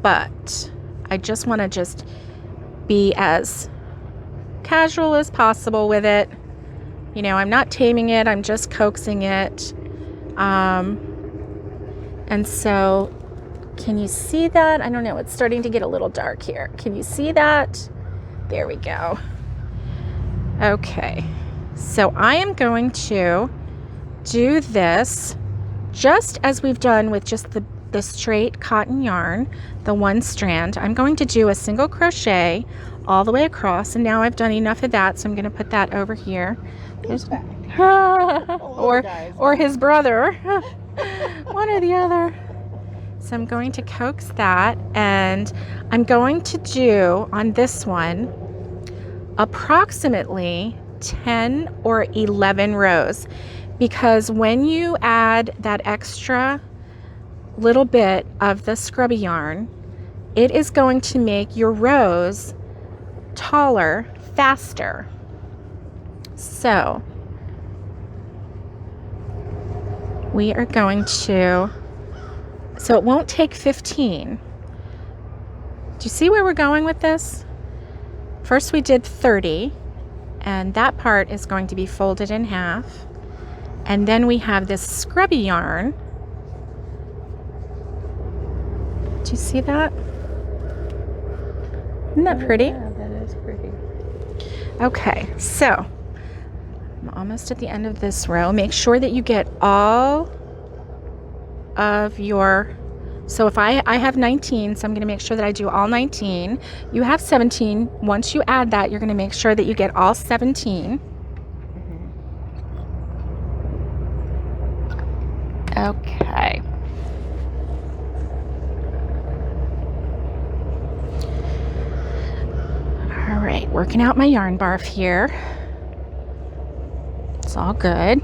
but I just want to be as casual as possible with it. You know, I'm not taming it, I'm just coaxing it. And so, can you see that? I don't know, it's starting to get a little dark here. Can you see that? There we go. Okay, so I am going to do this just as we've done with just the straight cotton yarn, the one strand. I'm going to do a single crochet all the way across, and now I've done enough of that, so I'm going to put that over here. Or his brother, one or the other. So I'm going to coax that, and I'm going to do on this one approximately 10 or 11 rows, because when you add that extra little bit of the scrubby yarn, it is going to make your rows taller faster. So we are going to, so it won't take 15. Do you see where we're going with this? First we did 30, and that part is going to be folded in half. And then we have this scrubby yarn. Do you see that? Isn't that pretty? Yeah, that is pretty. Okay, so I'm almost at the end of this row. Make sure that you get all of your, so if I have 19, so I'm going to make sure that I do all 19. You have 17. Once you add that, you're going to make sure that you get all 17. Okay. All right, working out my yarn barf here. It's all good.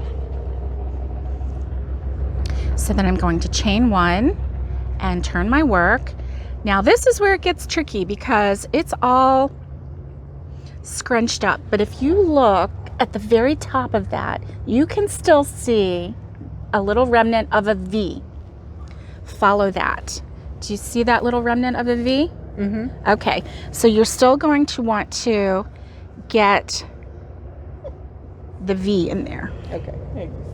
So then I'm going to chain one and turn my work. Now this is where it gets tricky because it's all scrunched up. But if you look at the very top of that, you can still see a little remnant of a V. Follow that. Do you see that little remnant of a V? Mm-hmm. Okay, so you're still going to want to get the V in there. Okay,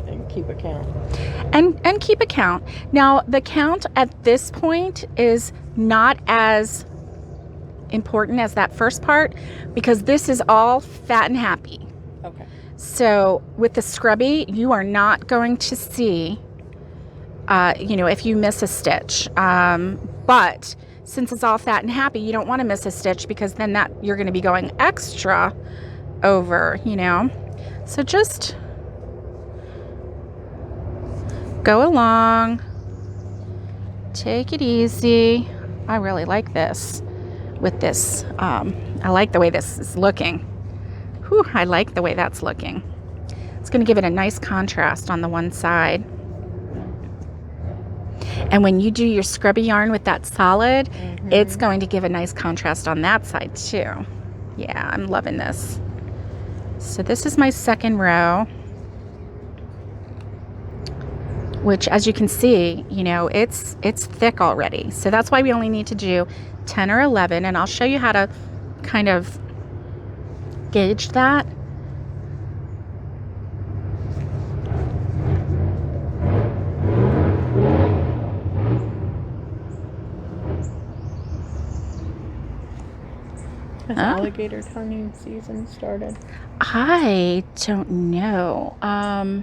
and keep a count. And keep a count. Now, the count at this point is not as important as that first part because this is all fat and happy. Okay. So with the scrubby, you are not going to see, if you miss a stitch. But since it's all fat and happy, you don't want to miss a stitch because then you're going to be going extra over, So just go along, take it easy. I really like this with this. I like the way this is looking. Whew, I like the way that's looking. It's going to give it a nice contrast on the one side. And when you do your scrubby yarn with that solid, it's going to give a nice contrast on that side too. Yeah, I'm loving this. So this is my second row, which as you can see, it's thick already. So that's why we only need to do 10 or 11, and I'll show you how to kind of gauge that. Has alligator tonguing season started? I don't know. I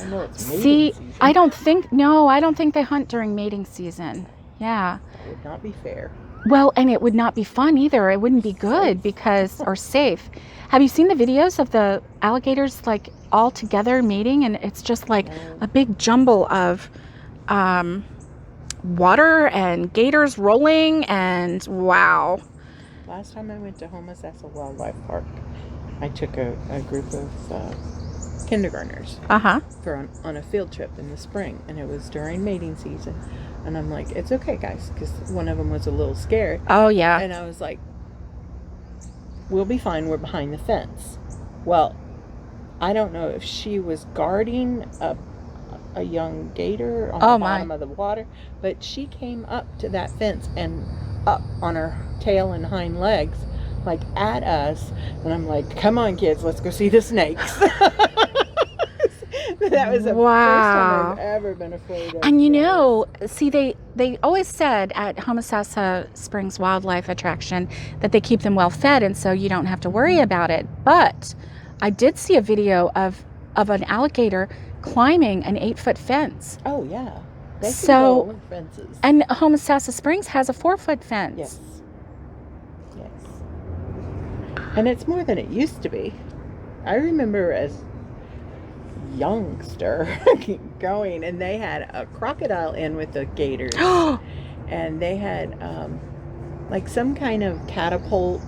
know it's mating season. I don't think they hunt during mating season. Yeah. That would not be fair. Well, and it would not be fun either. It wouldn't be good or safe. Have you seen the videos of the alligators like all together mating, and it's just like a big jumble of water and gators rolling, and wow. Last time I went to Homosassa Wildlife Park, I took a group of kindergartners on a field trip in the spring, and it was during mating season. And I'm like, it's okay, guys, because one of them was a little scared. Oh, yeah. And I was like, we'll be fine. We're behind the fence. Well, I don't know if she was guarding a young gator on the bottom of the water. But she came up to that fence and up on her tail and hind legs, like at us. And I'm like, come on, kids, let's go see the snakes. That was the first time I've ever been afraid of. And you know, see, they always said at Homosassa Springs Wildlife Attraction that they keep them well fed, and so you don't have to worry about it. But I did see a video of an alligator climbing an 8-foot fence. Oh yeah, they can go over fences. And Homosassa Springs has a 4-foot fence. Yes. Yes. And it's more than it used to be. I remember as youngster going, and they had a crocodile in with the gators. And they had like some kind of catapult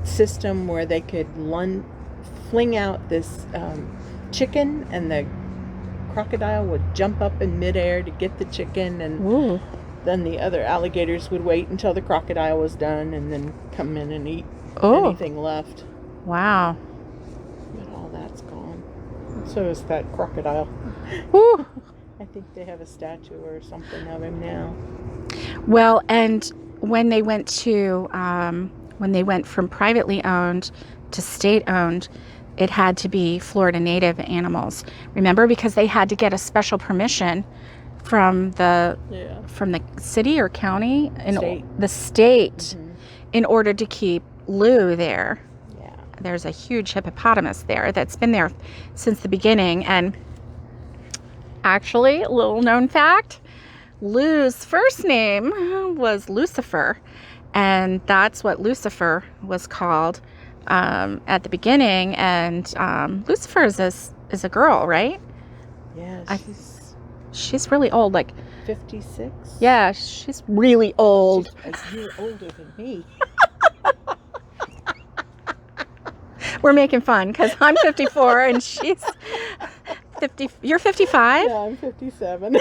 system where they could fling out this chicken, and the crocodile would jump up in midair to get the chicken, and then the other alligators would wait until the crocodile was done and then come in and eat anything left. Wow. But all that's gone. So is that crocodile. Woo. I think they have a statue or something of him now. Well, and when they went from privately owned to state owned, it had to be Florida native animals. Remember, because they had to get a special permission from the city or county the state in order to keep Lou there. Yeah. There's a huge hippopotamus there that's been there since the beginning. And actually, a little known fact, Lou's first name was Lucifer, and that's what Lucifer was called at the beginning. And Lucifer is a girl, right? Yeah, she's really old, like 56. Yeah, she's really old. She's a year older than me. We're making fun because I'm 54 and she's 50. You're 55? Yeah, I'm 57.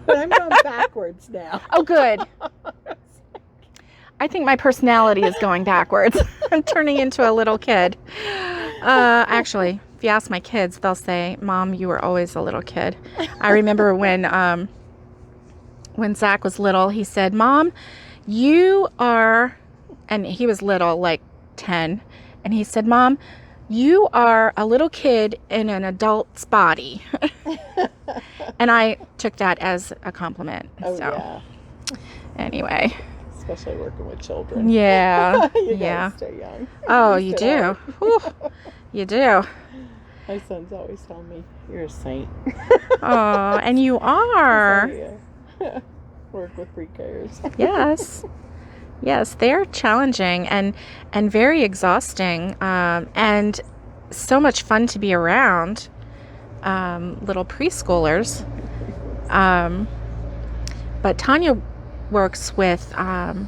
But I'm going backwards now. Oh, good. I think my personality is going backwards. I'm turning into a little kid. Actually, if you ask my kids, they'll say, "Mom, you were always a little kid." I remember when Zach was little, he said, "Mom, you are," and he was little, like 10, and he said, "Mom, you are a little kid in an adult's body." And I took that as a compliment. Oh, yeah. Anyway. Especially working with children. Yeah. You gotta stay young. Oh, you do. You do. My son's always telling me, "You're a saint." Oh, and you are. Yeah. Work with pre-Ks. Yes. Yes, they're challenging and very exhausting, and so much fun to be around, little preschoolers. But Tonja works with all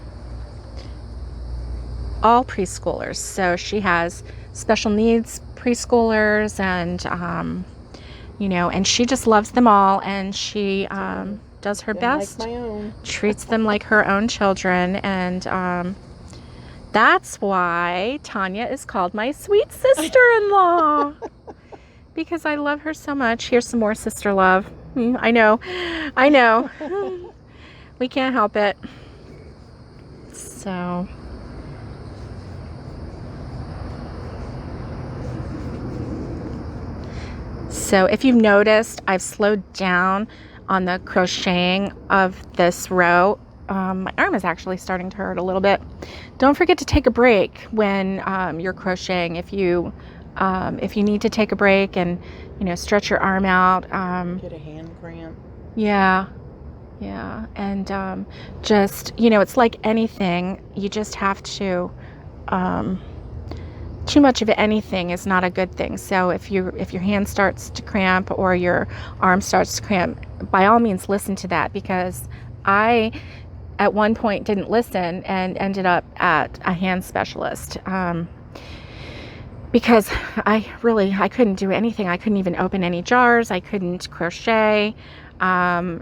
preschoolers. So she has special needs preschoolers, and and she just loves them all, and she does her best, like my own. treats them like her own children, and that's why Tonja is called my sweet sister-in-law. Because I love her so much. Here's some more sister love. I know. We can't help it. So if you've noticed, I've slowed down on the crocheting of this row. My arm is actually starting to hurt a little bit. Don't forget to take a break when you're crocheting. If you need to take a break and stretch your arm out. Get a hand cramp. Yeah, and just it's like anything. You just have to. Too much of anything is not a good thing. So if your hand starts to cramp or your arm starts to cramp, by all means listen to that, because I at one point didn't listen and ended up at a hand specialist. Because I couldn't do anything. I couldn't even open any jars. I couldn't crochet. Well,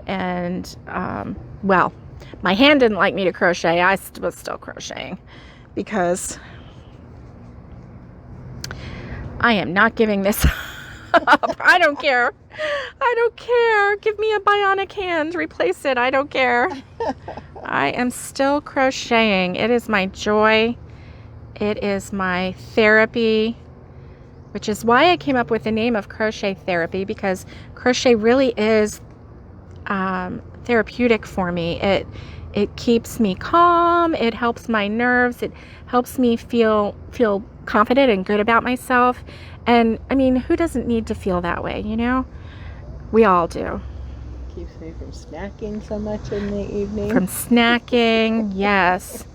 my hand didn't like me to crochet. I was still crocheting because I am not giving this up. I don't care. I don't care. Give me a bionic hand. Replace it. I don't care. I am still crocheting. It is my joy. It is my therapy, which is why I came up with the name of crochet therapy, because crochet really is therapeutic for me. It keeps me calm. It helps my nerves. It helps me feel confident and good about myself. And I mean, who doesn't need to feel that way, you know? We all do. Keeps me from snacking so much in the evening. From snacking, yes.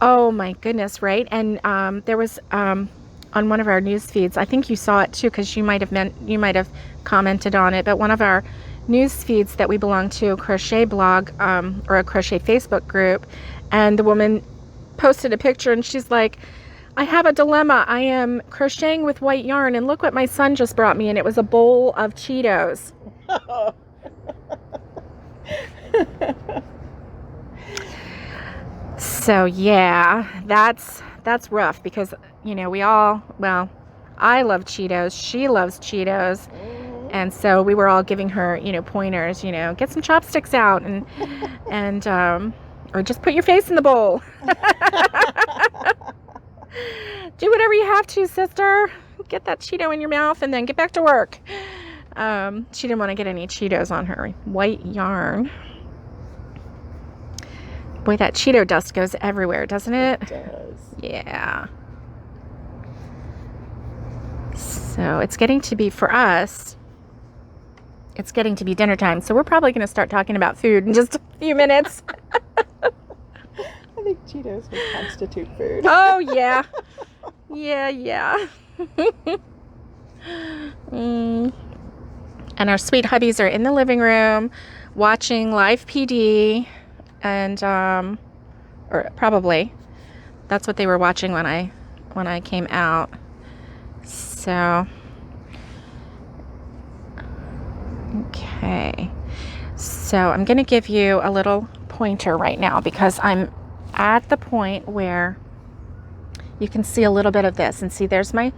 Oh my goodness, right? And there was on one of our news feeds, I think you saw it too, because you might have commented on it, but one of our news feeds that we belong to, a crochet blog or a crochet Facebook group, and the woman posted a picture and she's like, I have a dilemma. I am crocheting with white yarn and look what my son just brought me, and it was a bowl of Cheetos. So yeah, that's rough, because you know, I love Cheetos, she loves Cheetos, and so we were all giving her, you know, pointers, you know, get some chopsticks out and or just put your face in the bowl. Do whatever you have to, sister. Get that Cheeto in your mouth and then get back to work. She didn't want to get any Cheetos on her white yarn. Boy, that Cheeto dust goes everywhere, doesn't it? It does. Yeah. So it's getting to be, for us, it's getting to be dinner time. So we're probably going to start talking about food in just a few minutes. I think Cheetos would constitute food. Oh, yeah. Yeah. And our sweet hubbies are in the living room watching live PD, and or probably that's what they were watching when I came out. So okay, so I'm going to give you a little pointer right now, because I'm at the point where you can see a little bit of this, and see there's my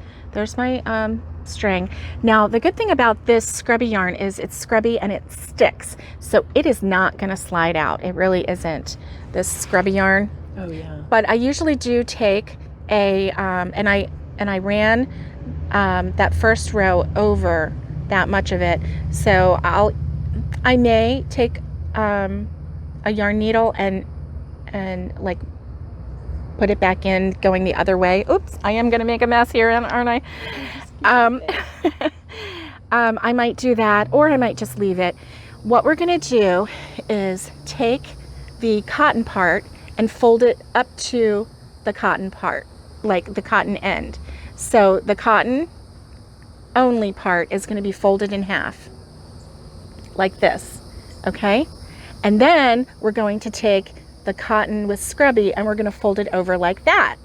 string. Now the good thing about this scrubby yarn is it's scrubby and it sticks, so it is not going to slide out. It really isn't, this scrubby yarn. Oh yeah. But I usually do take a and I ran that first row over that much of it, so I may take a yarn needle and like put it back in going the other way. Oops, I am going to make a mess here, aren't I? I might do that, or I might just leave it. What we're going to do is take the cotton part and fold it up to the cotton part, like the cotton end. So the cotton only part is going to be folded in half, like this, okay? And then we're going to take the cotton with scrubby and we're going to fold it over like that.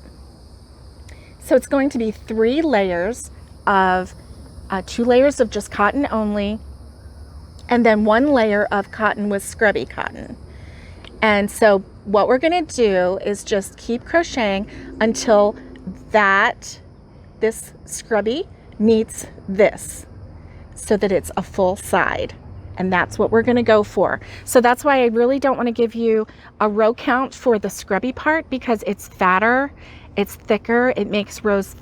So it's going to be 3 layers of 2 layers of just cotton only, and then 1 layer of cotton with scrubby cotton. And so what we're going to do is just keep crocheting until this scrubby meets this, so that it's a full side. And that's what we're going to go for. So that's why I really don't want to give you a row count for the scrubby part, because it's fatter, it's thicker, it makes rows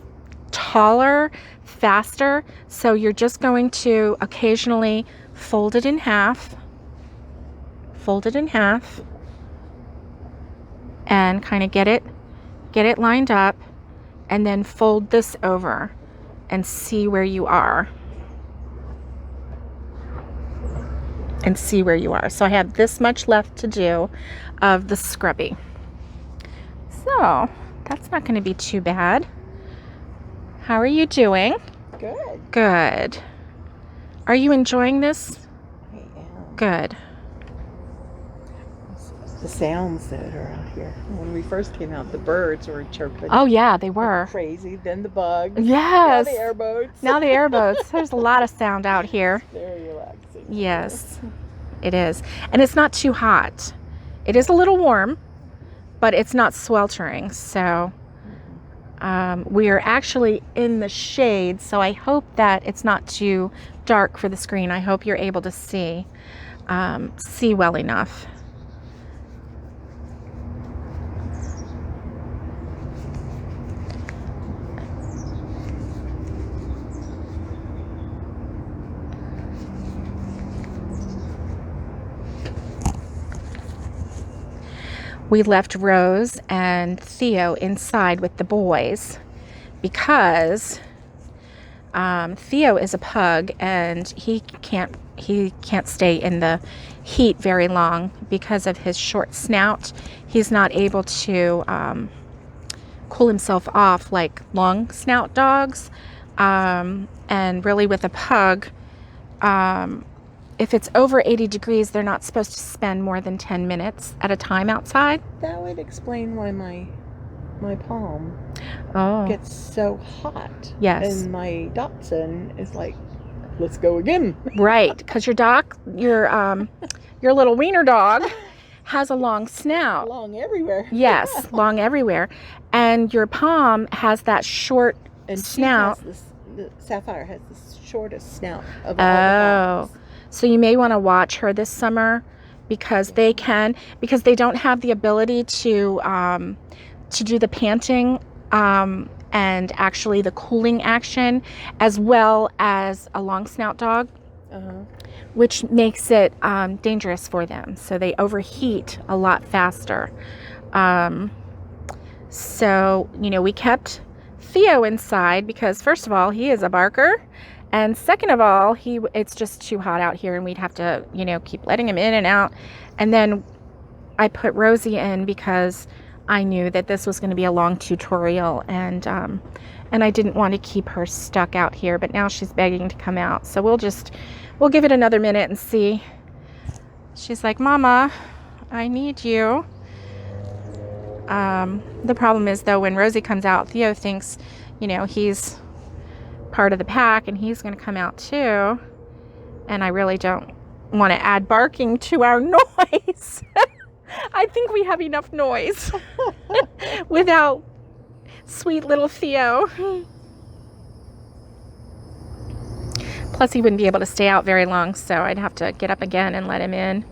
taller, faster. So you're just going to occasionally fold it in half, and kind of get it lined up, and then fold this over and see where you are. So I have this much left to do of the scrubby. So that's not going to be too bad. How are you doing? Good. Are you enjoying this? I am. Good. The sounds that are out here. When we first came out, the birds were chirping. Oh yeah, they were. Crazy. Then the bugs. Yes. Now the airboats. There's a lot of sound out here. Very relaxing. Yes, it is. And it's not too hot. It is a little warm, but it's not sweltering. So We are actually in the shade, so I hope that it's not too dark for the screen. I hope you're able to see well enough. We left Rose and Theo inside with the boys because Theo is a pug and he can't stay in the heat very long because of his short snout. He's not able to cool himself off like long snout dogs. And really with a pug, if it's over 80 degrees, they're not supposed to spend more than 10 minutes at a time outside. That would explain why my palm gets so hot. Yes. And my dachshund is like, let's go again. Right, because your little wiener dog has a long snout. Long everywhere. Yes, long everywhere. And your palm has that short snout. The Sapphire has the shortest snout of all the palms. So you may want to watch her this summer because they don't have the ability to do the panting and actually the cooling action as well as a long snout dog, which makes it dangerous for them. So they overheat a lot faster. So, we kept Theo inside because first of all, he is a barker. And second of all, it's just too hot out here and we'd have to, keep letting him in and out. And then I put Rosie in because I knew that this was going to be a long tutorial and I didn't want to keep her stuck out here, but now she's begging to come out. So we'll give it another minute and see. She's like, Mama, I need you. The problem is though, when Rosie comes out, Theo thinks, he's part of the pack and he's going to come out too. And I really don't want to add barking to our noise. I think we have enough noise without sweet little Theo. Plus he wouldn't be able to stay out very long, so I'd have to get up again and let him in.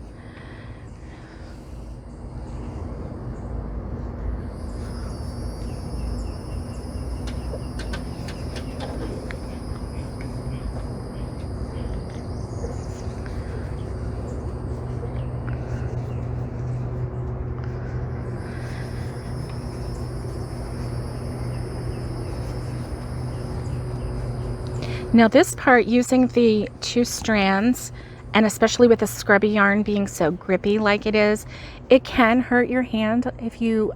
Now this part, using the 2 strands, and especially with the scrubby yarn being so grippy like it is, it can hurt your hand if you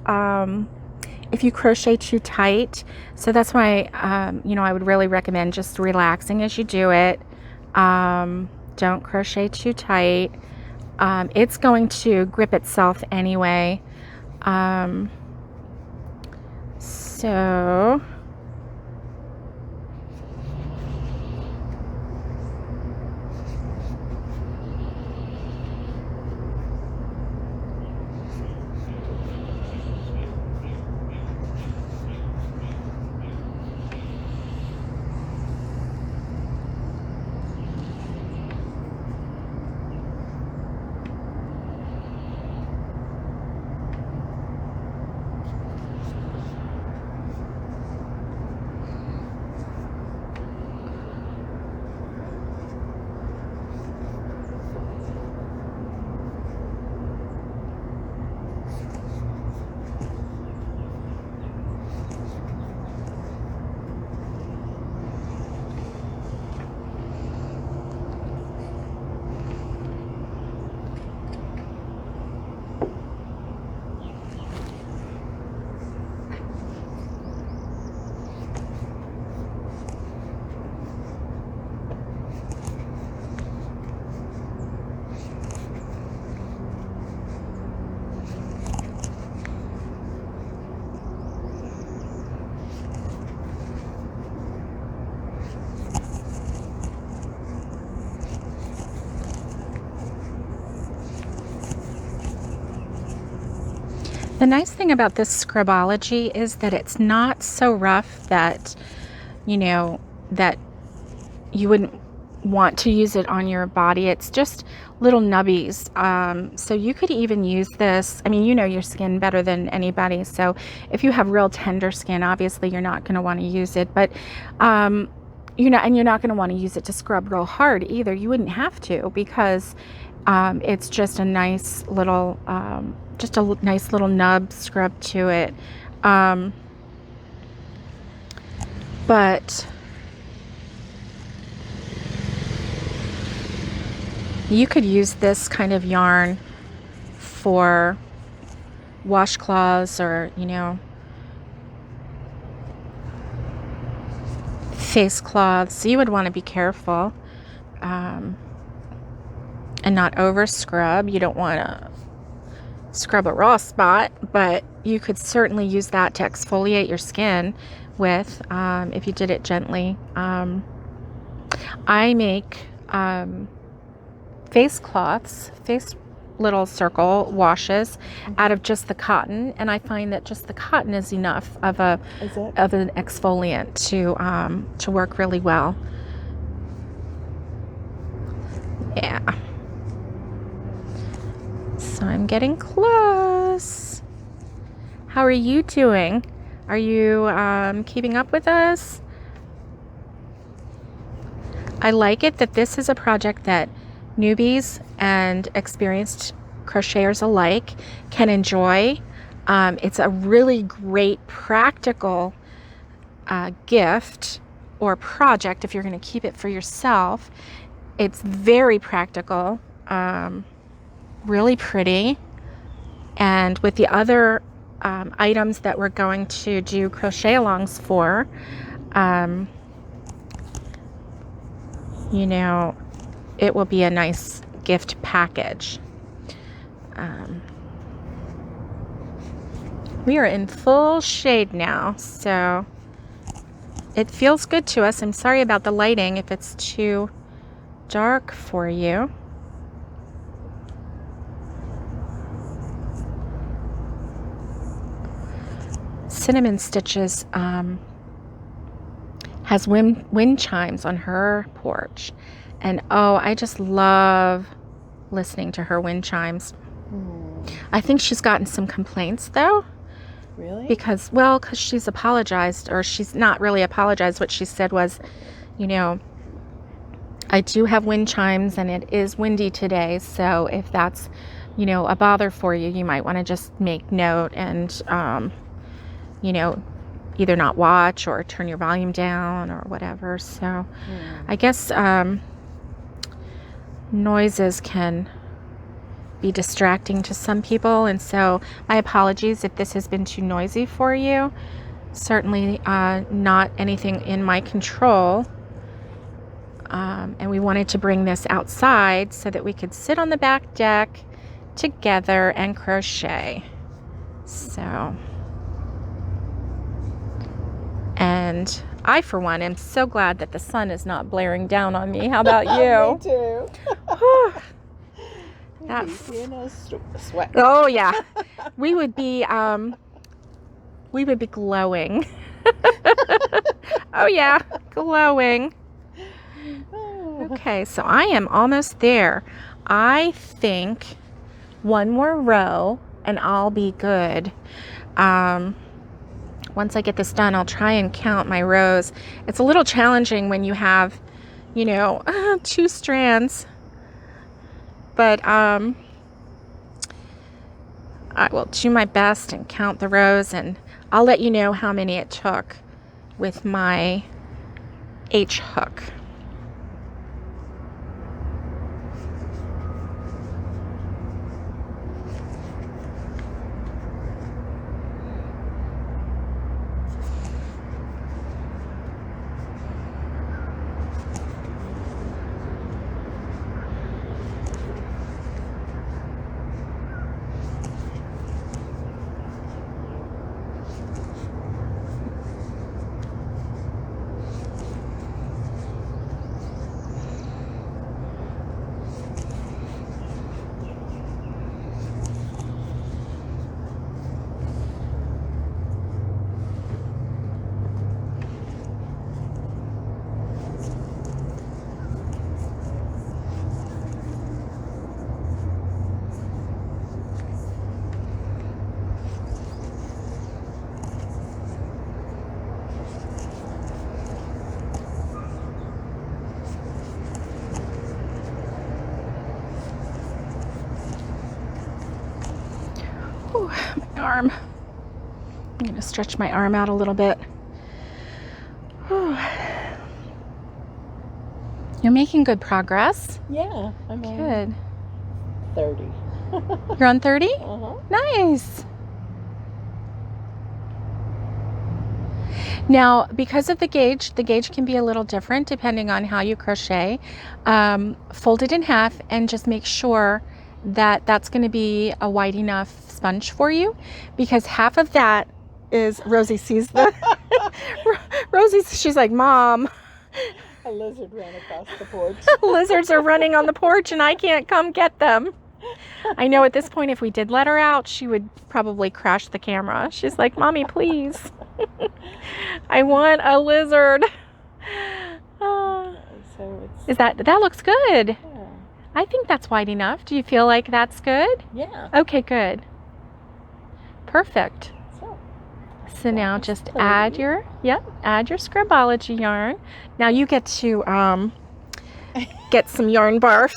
crochet too tight. So that's why, I would really recommend just relaxing as you do it. Don't crochet too tight. It's going to grip itself anyway. So... The nice thing about this Scribology is that it's not so rough that, you know, that you wouldn't want to use it on your body. It's just little nubbies. So you could even use this. I mean, you know your skin better than anybody. So if you have real tender skin, obviously you're not going to want to use it. But, you know, and you're not going to want to use it to scrub real hard either. You wouldn't have to, because it's just a nice little, nice little nub scrub to it. But you could use this kind of yarn for washcloths, or, you know, face cloths. So you would want to be careful and not over scrub. You don't want to scrub a raw spot, but you could certainly use that to exfoliate your skin with, if you did it gently. I make face cloths, face little circle washes out of just the cotton, and I find that just the cotton is enough of an exfoliant to work really well. Yeah. So I'm getting close. How are you doing? Are you keeping up with us? I like it that this is a project that newbies and experienced crocheters alike can enjoy. It's a really great practical gift or project if you're going to keep it for yourself. It's very practical, really pretty, and with the other items that we're going to do crochet alongs for, you know, it will be a nice gift package. We are in full shade now, so it feels good to us. I'm sorry about the lighting if it's too dark for you. Cinnamon Stitches has wind chimes on her porch, and oh, I just love listening to her wind chimes. I think she's gotten some complaints though. Really? Because she's apologized, or she's not really apologized. What she said was, you know, I do have wind chimes and it is windy today, so if that's, you know, a bother for you, you might want to just make note and you know, either not watch or turn your volume down or whatever. So I guess noises can be distracting to some people, and so my apologies if this has been too noisy for you. Certainly not anything in my control. And we wanted to bring this outside so that we could sit on the back deck together and crochet. So, and I, for one, am so glad that the sun is not blaring down on me. How about you? Me too. Sweat. Oh yeah, we would be glowing. Oh yeah, glowing. Okay, so I am almost there. I think one more row and I'll be good. Once I get this done, I'll try and count my rows. It's a little challenging when you have, you know, 2 strands. But I will do my best and count the rows, and I'll let you know how many it took with my H hook. Whew, my arm. I'm going to stretch my arm out a little bit. Whew. You're making good progress. Yeah, I'm Good. on 30. You're on 30? Uh-huh. Nice. Now, because of the gauge can be a little different depending on how you crochet. Fold it in half and just make sure that that's going to be a wide enough sponge for you, because half of that is, Rosie sees the, she's like, Mom. A lizard ran across the porch. Lizards are running on the porch and I can't come get them. I know at this point, if we did let her out, she would probably crash the camera. She's like, Mommy, please. I want a lizard. So Is that looks good. Yeah. I think that's wide enough. Do you feel like that's good? Yeah. Okay, good. Perfect. So now That's just pretty. add your Scrubology yarn. Now you get to get some yarn barf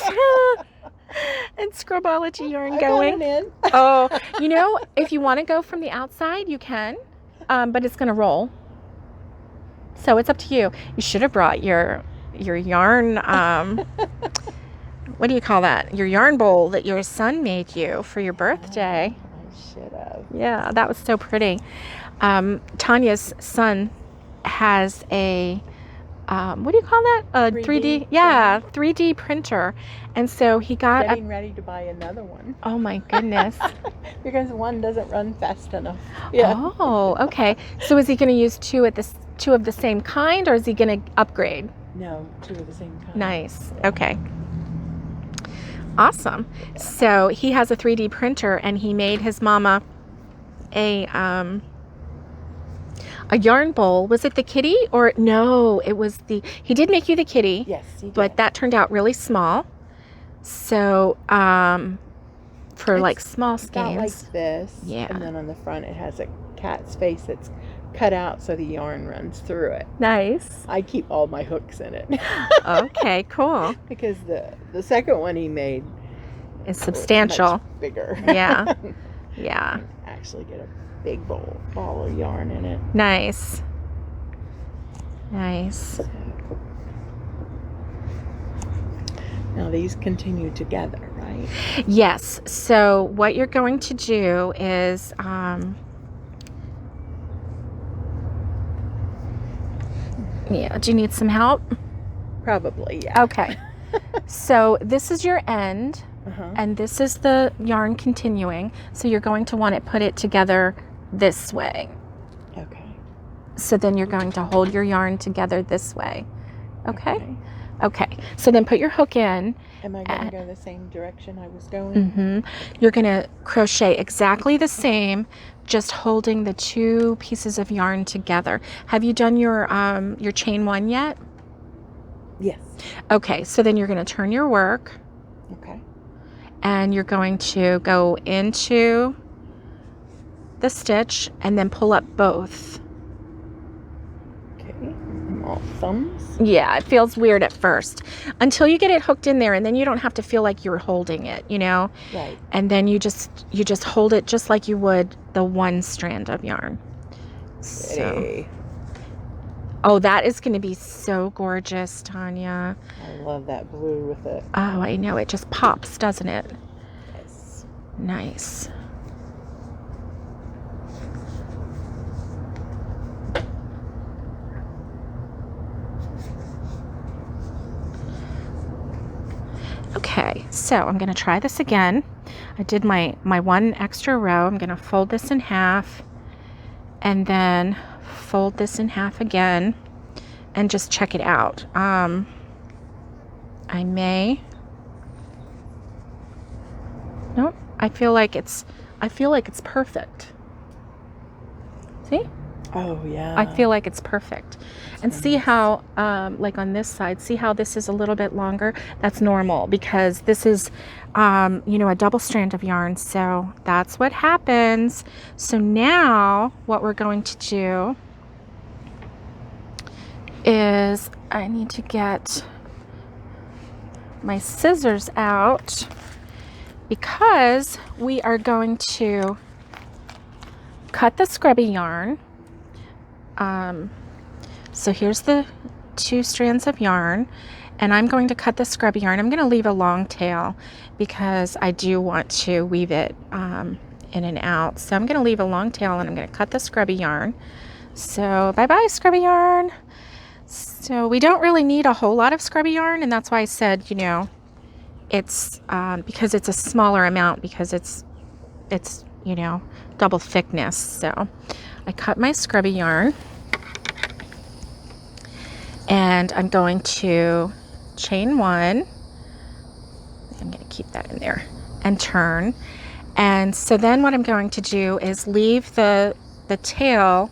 and Scrubology yarn I going. got it in. Oh, you know, if you want to go from the outside, you can, but it's going to roll. So it's up to you. You should have brought your yarn, what do you call that? Your yarn bowl that your son made you for your birthday. I should have. Yeah, that was so pretty. Tonja's son has a, what do you call that? A 3D? Yeah, 3D printer. And so he got Getting ready to buy another one. Oh my goodness. Because one doesn't run fast enough. Yeah. Oh, okay. So is he going to use two of the same kind, or is he going to upgrade? No, two of the same kind. Nice. Okay. Awesome. So he has a 3D printer, and he made his mama a yarn bowl. Was it the kitty, or no? It was he did make you the kitty. Yes, he did. But that turned out really small. So for It's like small got skeins. like this. Yeah. And then on the front it has a cat's face that's cut out so the yarn runs through it. Nice. I keep all my hooks in it. Okay, cool. Because the second one he made It's substantial. much bigger. Yeah. Yeah. Actually get a big ball of yarn in it. Nice. Nice. Now these continue together, right? Yes. So what you're going to do is yeah, do you need some help? Probably, yeah. Okay. So this is your end, and this is the yarn continuing. So you're going to want to put it together this way. Okay. So then you're going to hold your yarn together this way. Okay? Okay. So then put your hook in. Am I going to go the same direction I was going? Mm-hmm. You're going to crochet exactly the same, just holding the two pieces of yarn together. Have you done your chain one yet? Yes. Okay, so then you're going to turn your work. Okay. And you're going to go into the stitch and then pull up both. Okay. I'm all thumbs. Yeah, it feels weird at first until you get it hooked in there, and then you don't have to feel like you're holding it, you know? Right. And then you just hold it just like you would the one strand of yarn. So, oh, that is going to be so gorgeous, Tonja. I love that blue with it. Oh, I know. It just pops, doesn't it? Yes. Nice. Okay, so I'm going to try this again. I did my one extra row. I'm going to fold this in half and then fold this in half again and just check it out. I feel like it's perfect. See? Oh, yeah. I feel like it's perfect. And see how, like on this side, see how this is a little bit longer? That's normal because this is, a double strand of yarn. So that's what happens. So now what we're going to do is I need to get my scissors out because we are going to cut the scrubby yarn. So here's the 2 strands of yarn, and I'm going to cut the scrubby yarn. I'm going to leave a long tail because I do want to weave it in and out. So I'm going to leave a long tail, and I'm going to cut the scrubby yarn. So bye-bye scrubby yarn. So we don't really need a whole lot of scrubby yarn, and that's why I said, you know, it's because it's a smaller amount, because it's you know, double thickness. So I cut my scrubby yarn, and I'm going to chain 1. I'm going to keep that in there and turn. And so then what I'm going to do is leave the tail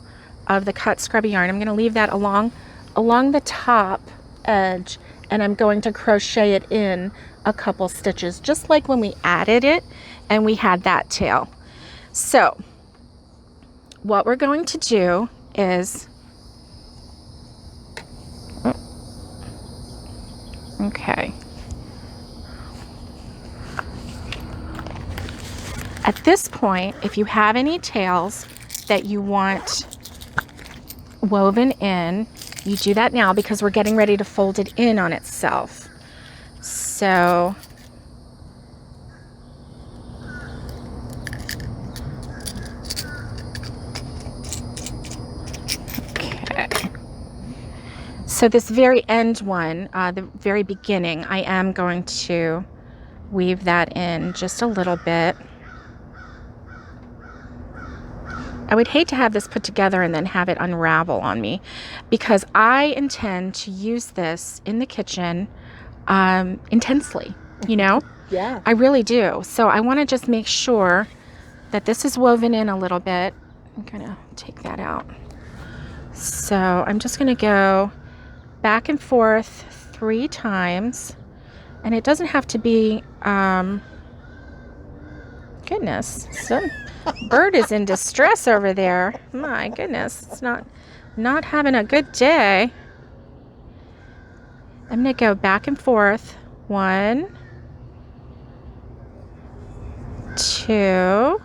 of the cut scrubby yarn. I'm going to leave that along the top edge, and I'm going to crochet it in a couple stitches, just like when we added it and we had that tail. So what we're going to do is, okay, at this point, if you have any tails that you want woven in, you do that now, because we're getting ready to fold it in on itself. So okay, so this very end one, the very beginning, I am going to weave that in just a little bit. I would hate to have this put together and then have it unravel on me, because I intend to use this in the kitchen intensely, you know? Yeah. I really do. So I want to just make sure that this is woven in a little bit. I'm going to take that out. So I'm just going to go back and forth 3 times, and it doesn't have to be, goodness, some bird is in distress over there. My goodness, it's not having a good day. I'm going to go back and forth. 1, 2,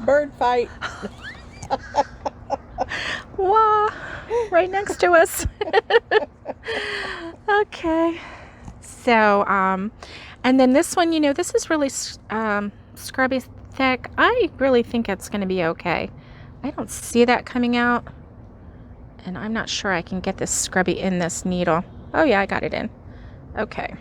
Bird fight. wow, right next to us. Okay. So, and then this one, you know, this is really scrubby thick. I really think it's going to be okay. I don't see that coming out, and I'm not sure I can get this scrubby in this needle. Oh yeah, I got it in. Okay.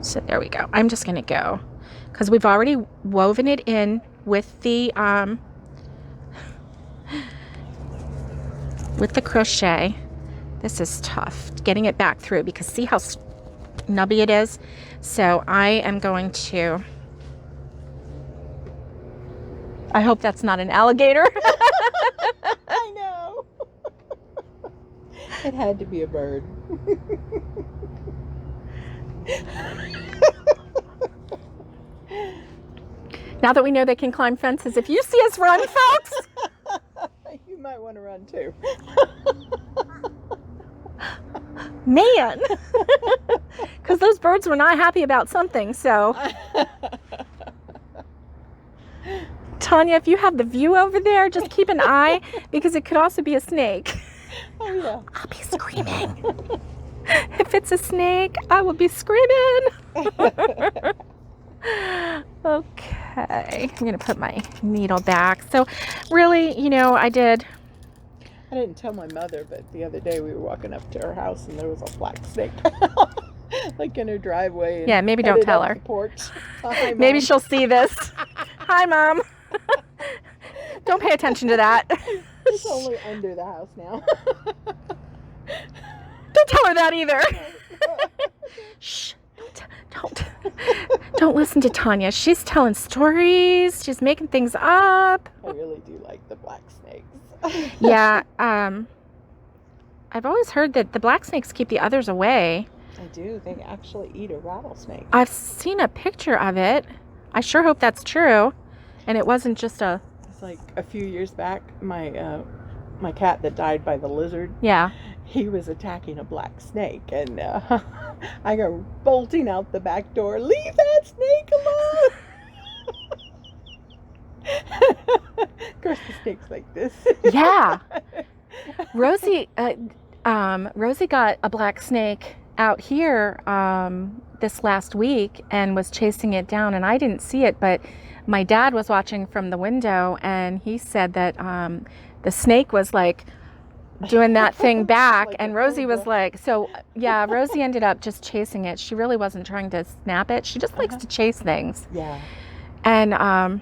So there we go. I'm just going to go, because we've already woven it in with the crochet. This is tough getting it back through, because see how snubby it is. So I am going to, I hope that's not an alligator. I know. It had to be a bird. Now that we know they can climb fences, if you see us run, folks, you might want to run too. Man, because those birds were not happy about something. So Tonja, if you have the view over there, just keep an eye, because it could also be a snake. Oh yeah. I'll be screaming. If it's a snake, I will be screaming. Okay, I'm gonna put my needle back. So really, you know, I didn't tell my mother, but the other day we were walking up to her house and there was a black snake like in her driveway. And yeah, maybe don't tell her. The porch. Hi, maybe she'll see this. Hi, Mom. Don't pay attention to that. It's only under the house now. Don't tell her that either. Shh. Don't listen to Tonja. She's telling stories. She's making things up. I really do like the black snakes. Yeah. I've always heard that the black snakes keep the others away. I do. They actually eat a rattlesnake. I've seen a picture of it. I sure hope that's true. And it wasn't just a... It's like a few years back, my cat that died by the lizard. Yeah. He was attacking a black snake, and I go bolting out the back door. Leave that snake alone! Of course, the snake's like this. Yeah. Rosie got a black snake out here this last week and was chasing it down, and I didn't see it, but my dad was watching from the window, and he said that the snake was like doing that thing back, like, and Rosie was like, so yeah, Rosie ended up just chasing it. She really wasn't trying to snap it. She just likes to chase things. Yeah. And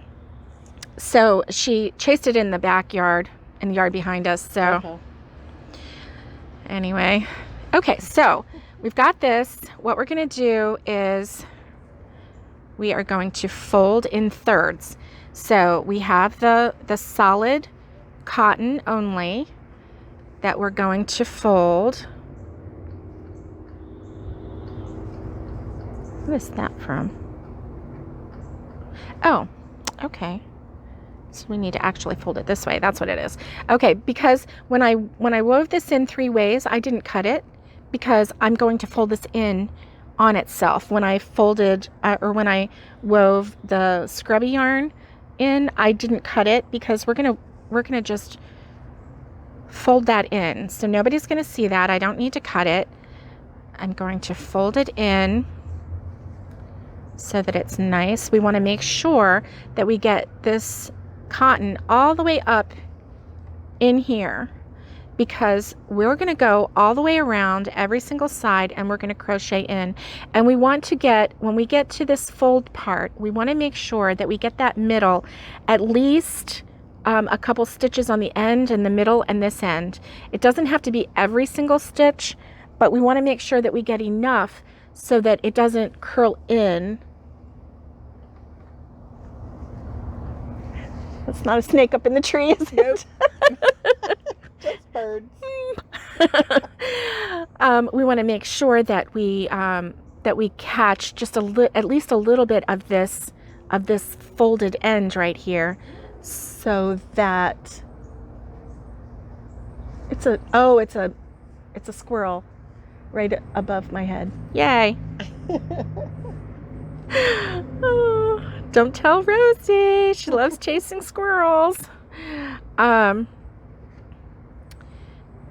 so she chased it in the backyard, in the yard behind us. So anyway, okay, so we've got this. What we're going to do is we are going to fold in thirds. So we have the solid cotton only that we're going to fold. What is that from? Oh, okay. So we need to actually fold it this way. That's what it is. Okay, because when I wove this in 3 ways, I didn't cut it because I'm going to fold this in on itself. When I folded or when I wove the scrubby yarn in, I didn't cut it because we're gonna just fold that in. So nobody's gonna see that. I don't need to cut it. I'm going to fold it in so that it's nice. We want to make sure that we get this cotton all the way up in here, because we're going to go all the way around every single side and we're going to crochet in. And we want to get, when we get to this fold part, we want to make sure that we get that middle at least a couple stitches on the end and the middle and this end. It doesn't have to be every single stitch, but we want to make sure that we get enough so that it doesn't curl in. That's not a snake up in the tree, is it? Nope. Just birds. We want to make sure that we catch just at least a little bit of this folded end right here, so that it's a squirrel right above my head. Yay! Oh, don't tell Rosie. She loves chasing squirrels.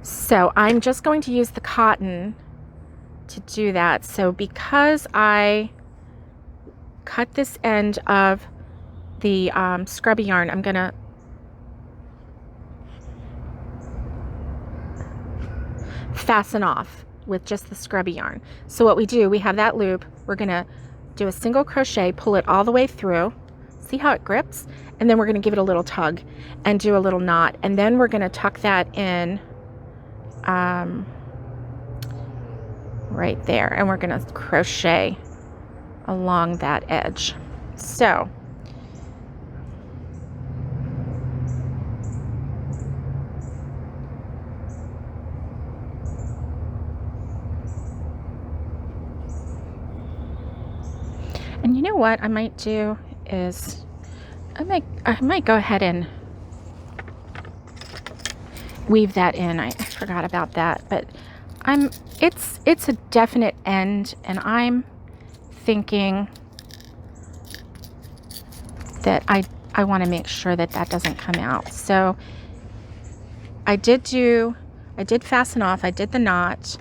So I'm just going to use the cotton to do that. So because I cut this end of the scrubby yarn, I'm gonna fasten off with just the scrubby yarn. So what we do, we have that loop, we're gonna do a single crochet, pull it all the way through, see how it grips, and then we're gonna give it a little tug and do a little knot, and then we're gonna tuck that in right there, and we're gonna crochet along that edge. So and you know what I might do is I might go ahead and weave that in. I forgot about that, but it's a definite end, and I'm thinking that I want to make sure that doesn't come out. So I did fasten off, I did the knot.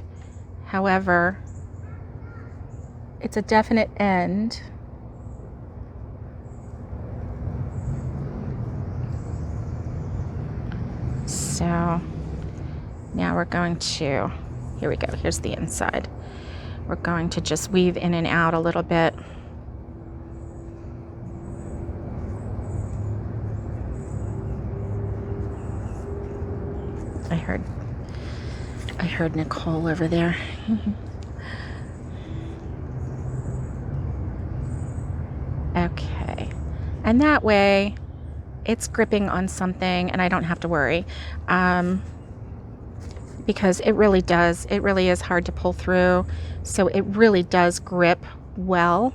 However, it's a definite end. So now we're going to, here we go, here's the inside. We're going to just weave in and out a little bit. I heard Nicole over there. Okay, and that way it's gripping on something and I don't have to worry. because it really is hard to pull through. So it really does grip well.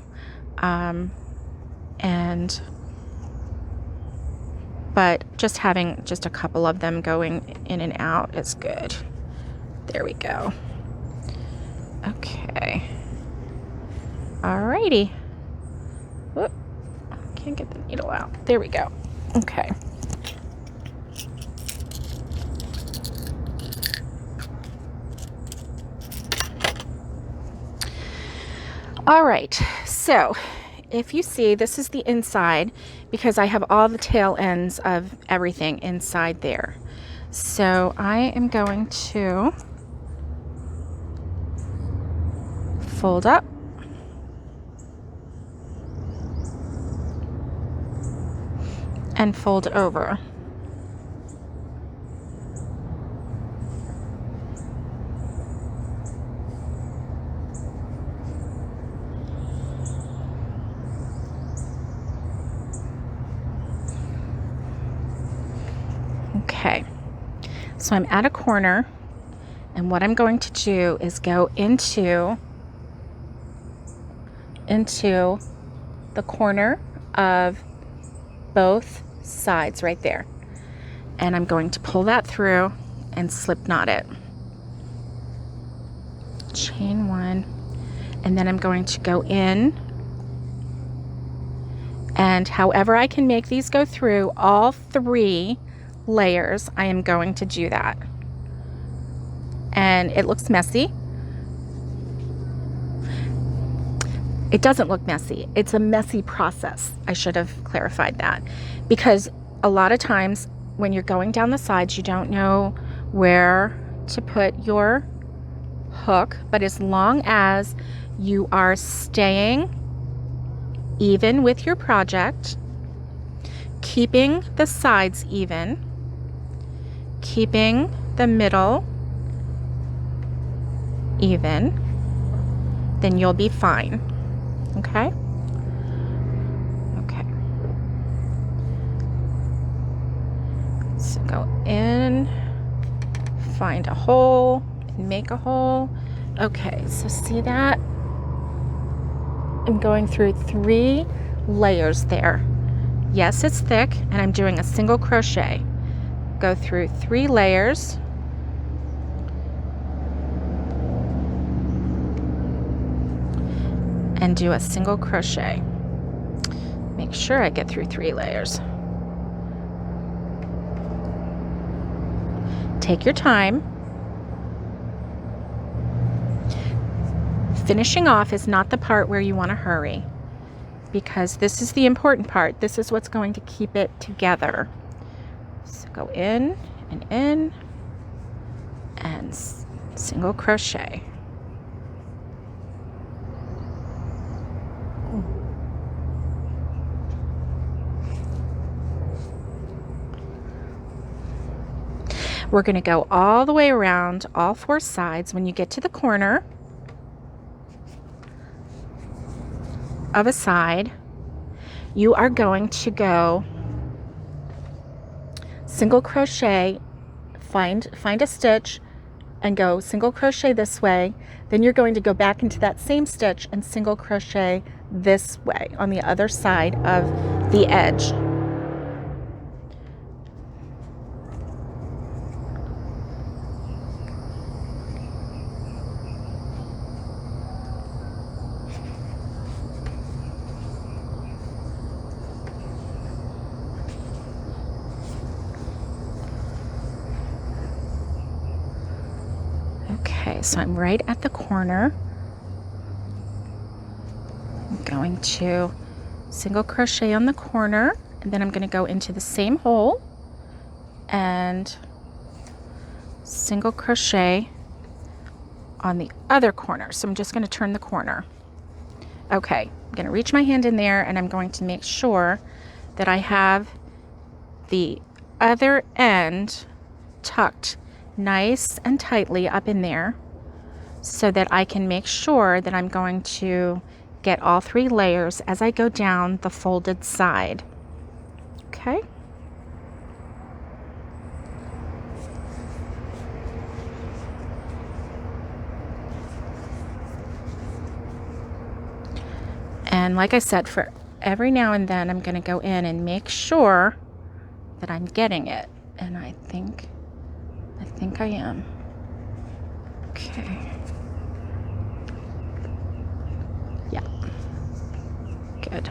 But just having just a couple of them going in and out is good. There we go. Okay. Alrighty. Whoop. Can't get the needle out. There we go. Okay. All right, so if you see, this is the inside because I have all the tail ends of everything inside there. So I am going to fold up and fold over. Okay, so I'm at a corner, and what I'm going to do is go into the corner of both sides right there, and I'm going to pull that through and slip knot it. Chain one, and then I'm going to go in, and however I can make these go through all 3 layers, I am going to do that. And it looks messy. It doesn't look messy. It's a messy process. I should have clarified that, because a lot of times when you're going down the sides, you don't know where to put your hook, but as long as you are staying even with your project, keeping the sides even, keeping the middle even, then you'll be fine. Okay? Okay. So go in, find a hole, and make a hole. Okay, so see that? I'm going through 3 layers there. Yes, it's thick, and I'm doing a single crochet. Go through 3 layers. And do a single crochet. Make sure I get through 3 layers. Take your time. Finishing off is not the part where you want to hurry, because this is the important part. This is what's going to keep it together. So go in, and single crochet. We're going to go all the way around all 4 sides. When you get to the corner of a side, you are going to go single crochet, find a stitch and go single crochet this way. Then you're going to go back into that same stitch and single crochet this way on the other side of the edge. Okay, so I'm right at the corner. I'm going to single crochet on the corner, and then I'm going to go into the same hole and single crochet on the other corner. So I'm just going to turn the corner. Okay, I'm going to reach my hand in there, and I'm going to make sure that I have the other end tucked nice and tightly up in there, so that I can make sure that I'm going to get all 3 layers as I go down the folded side. Okay. And like I said, for every now and then I'm going to go in and make sure that I'm getting it. And I think I am. Okay. Yeah. Good.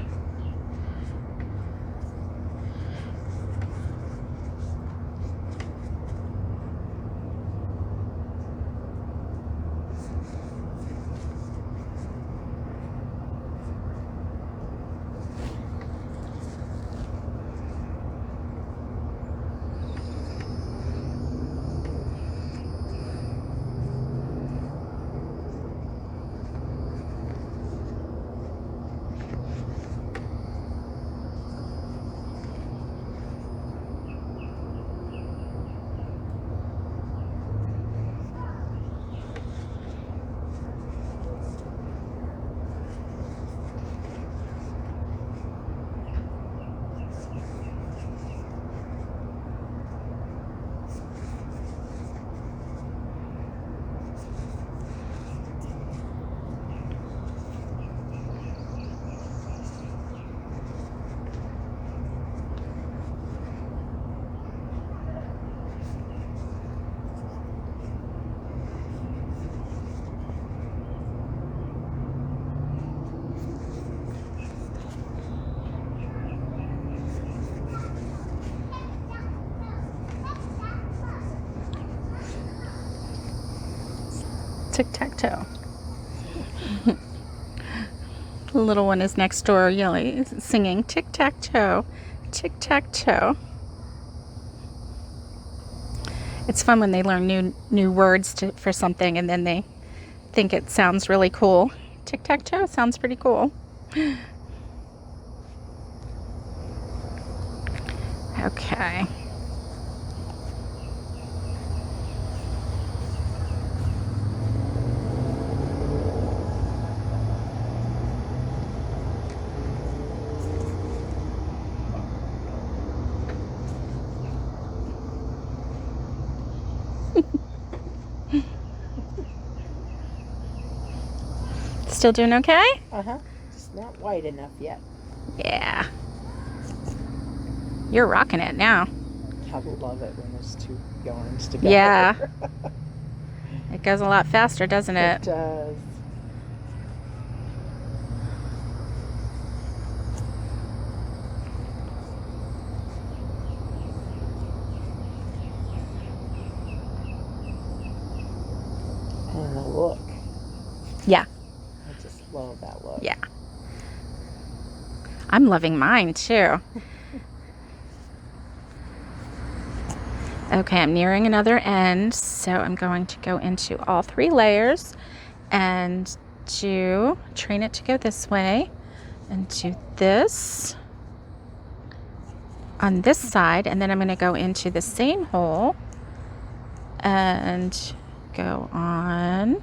Tic-tac-toe. The little one is next door yelling, singing tic-tac-toe, tic-tac-toe. It's fun when they learn new words for something and then they think it sounds really cool. Tic-tac-toe sounds pretty cool. Okay. Still doing okay? Uh-huh. Just not wide enough yet. Yeah. You're rocking it now. I love it when there's two yarns together. Yeah. It goes a lot faster, doesn't it? It does. And the look. Yeah. I just love that look. Yeah. I'm loving mine too. Okay, I'm nearing another end, so I'm going to go into all 3 layers and train it to go this way and do this on this side, and then I'm going to go into the same hole and go on.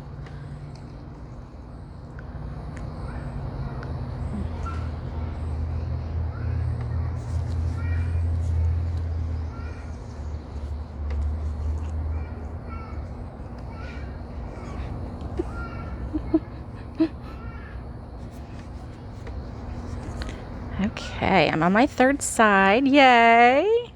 Okay, I'm on my 3rd side. Yay!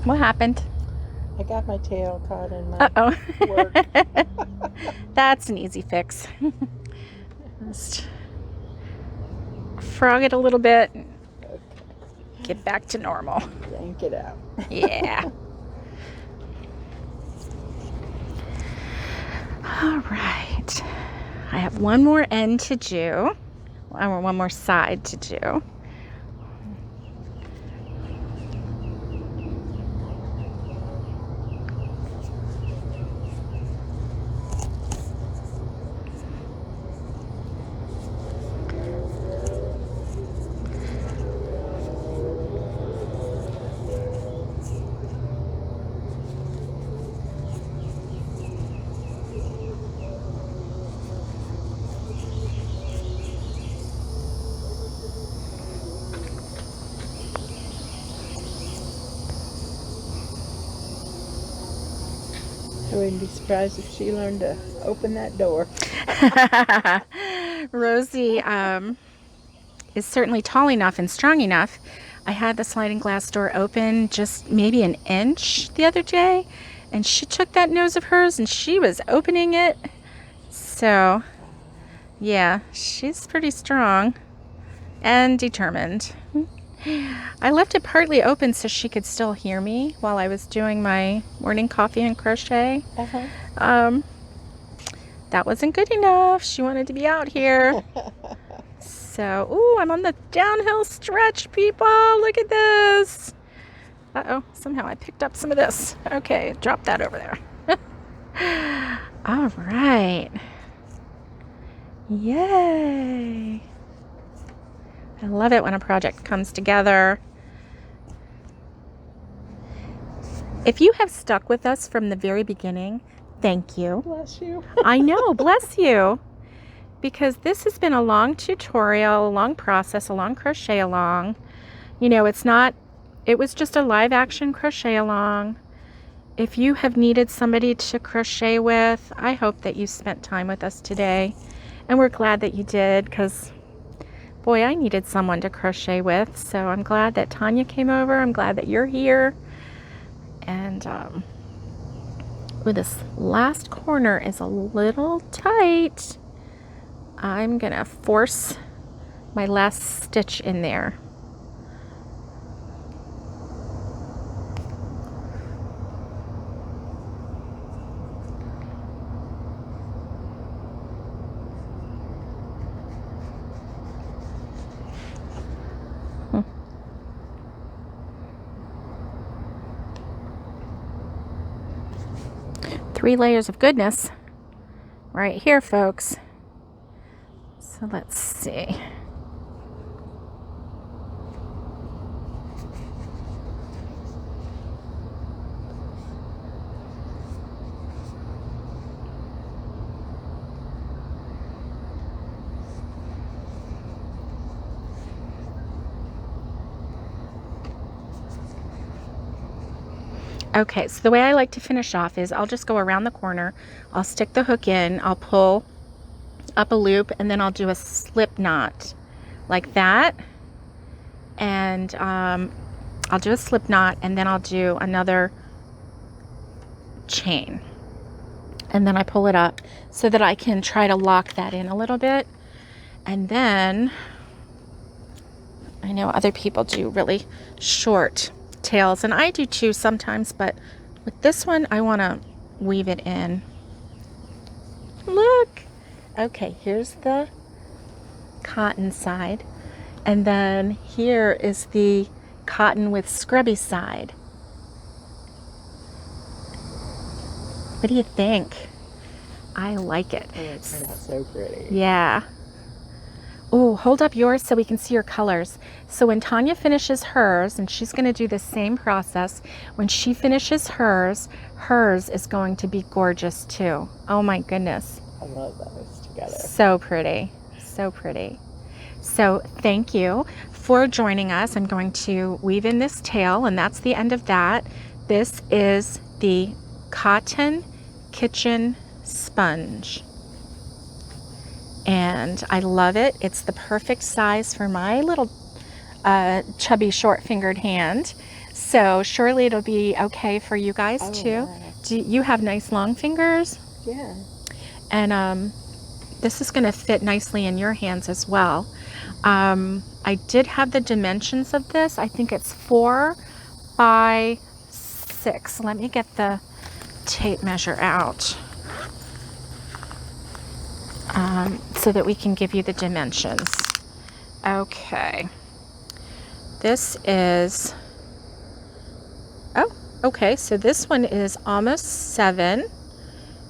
What happened? I got my tail caught in my Uh-oh. work. That's an easy fix. Just frog it a little bit. Okay. Get back to normal. Yank it out. Yeah. All right. I have one more end to do, or one more side to do. I wouldn't be surprised if she learned to open that door. Rosie is certainly tall enough and strong enough. I had the sliding glass door open just maybe an inch the other day, and she took that nose of hers and she was opening it. So, yeah, she's pretty strong and determined. I left it partly open so she could still hear me while I was doing my morning coffee and crochet. That wasn't good enough. She wanted to be out here. So, ooh, I'm on the downhill stretch, people. Look at this. Uh-oh, somehow I picked up some of this. Okay, drop that over there. All right. Yay. I love it when a project comes together. If you have stuck with us from the very beginning, thank you. Bless you. I know, bless you. Because this has been a long tutorial, a long process, a long crochet along. You know, it was just a live action crochet along. If you have needed somebody to crochet with, I hope that you spent time with us today. And we're glad that you did, because boy, I needed someone to crochet with, so I'm glad that Tonja came over. I'm glad that you're here. And this last corner is a little tight. I'm gonna force my last stitch in there. Three layers of goodness right here, folks. So let's see. Okay, so the way I like to finish off is I'll just go around the corner, I'll stick the hook in, I'll pull up a loop, and then I'll do a slip knot like that. And I'll do a slip knot, and then I'll do another chain. And then I pull it up so that I can try to lock that in a little bit. And then, I know other people do really short tails, and I do too sometimes, but with this one I want to weave it in. Look, okay, here's the cotton side, and then here is the cotton with scrubby side. What do you think? I like it. Oh, it turned out so pretty. Yeah. Oh, hold up yours so we can see your colors. So when Tonja finishes hers, and she's going to do the same process, when she finishes hers, hers is going to be gorgeous too. Oh my goodness. I love those together. So pretty. So pretty. So thank you for joining us. I'm going to weave in this tail, and that's the end of that. This is the cotton kitchen sponge. And I love it. It's the perfect size for my little chubby short-fingered hand. So surely it'll be okay for you guys too. Yeah. Do you have nice long fingers? Yeah. And this is going to fit nicely in your hands as well. I did have the dimensions of this. I think it's 4 by 6. Let me get the tape measure out so that we can give you the dimensions. Okay. This is, oh, okay, so this one is almost 7.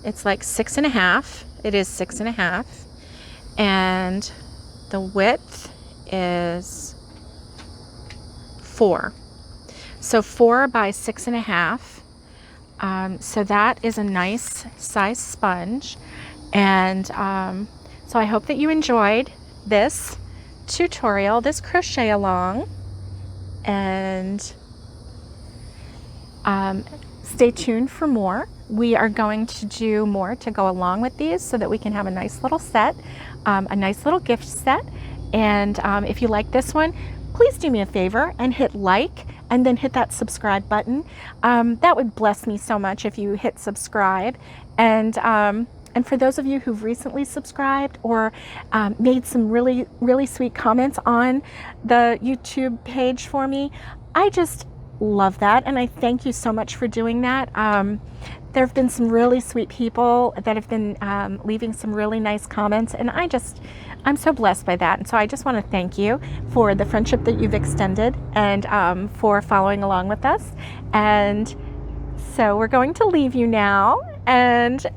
It's like 6.5. It is 6.5. And the width is 4. So 4 by 6.5. So that is a nice size sponge. And so I hope that you enjoyed this tutorial, this crochet along. And stay tuned for more. We are going to do more to go along with these so that we can have a nice little set, a nice little gift set. And if you like this one, please do me a favor and hit like and then hit that subscribe button. That would bless me so much if you hit subscribe. And for those of you who've recently subscribed or made some really, really sweet comments on the YouTube page for me, I just love that. And I thank you so much for doing that. There have been some really sweet people that have been leaving some really nice comments. And I'm so blessed by that. And so I just want to thank you for the friendship that you've extended and for following along with us. And so we're going to leave you now and do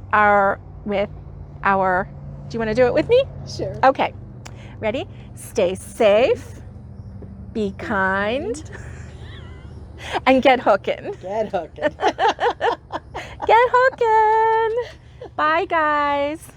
you want to do it with me? Sure. Okay. Ready? Stay safe, be kind, and get hooking. Get hooking. Get hooking. Bye, guys.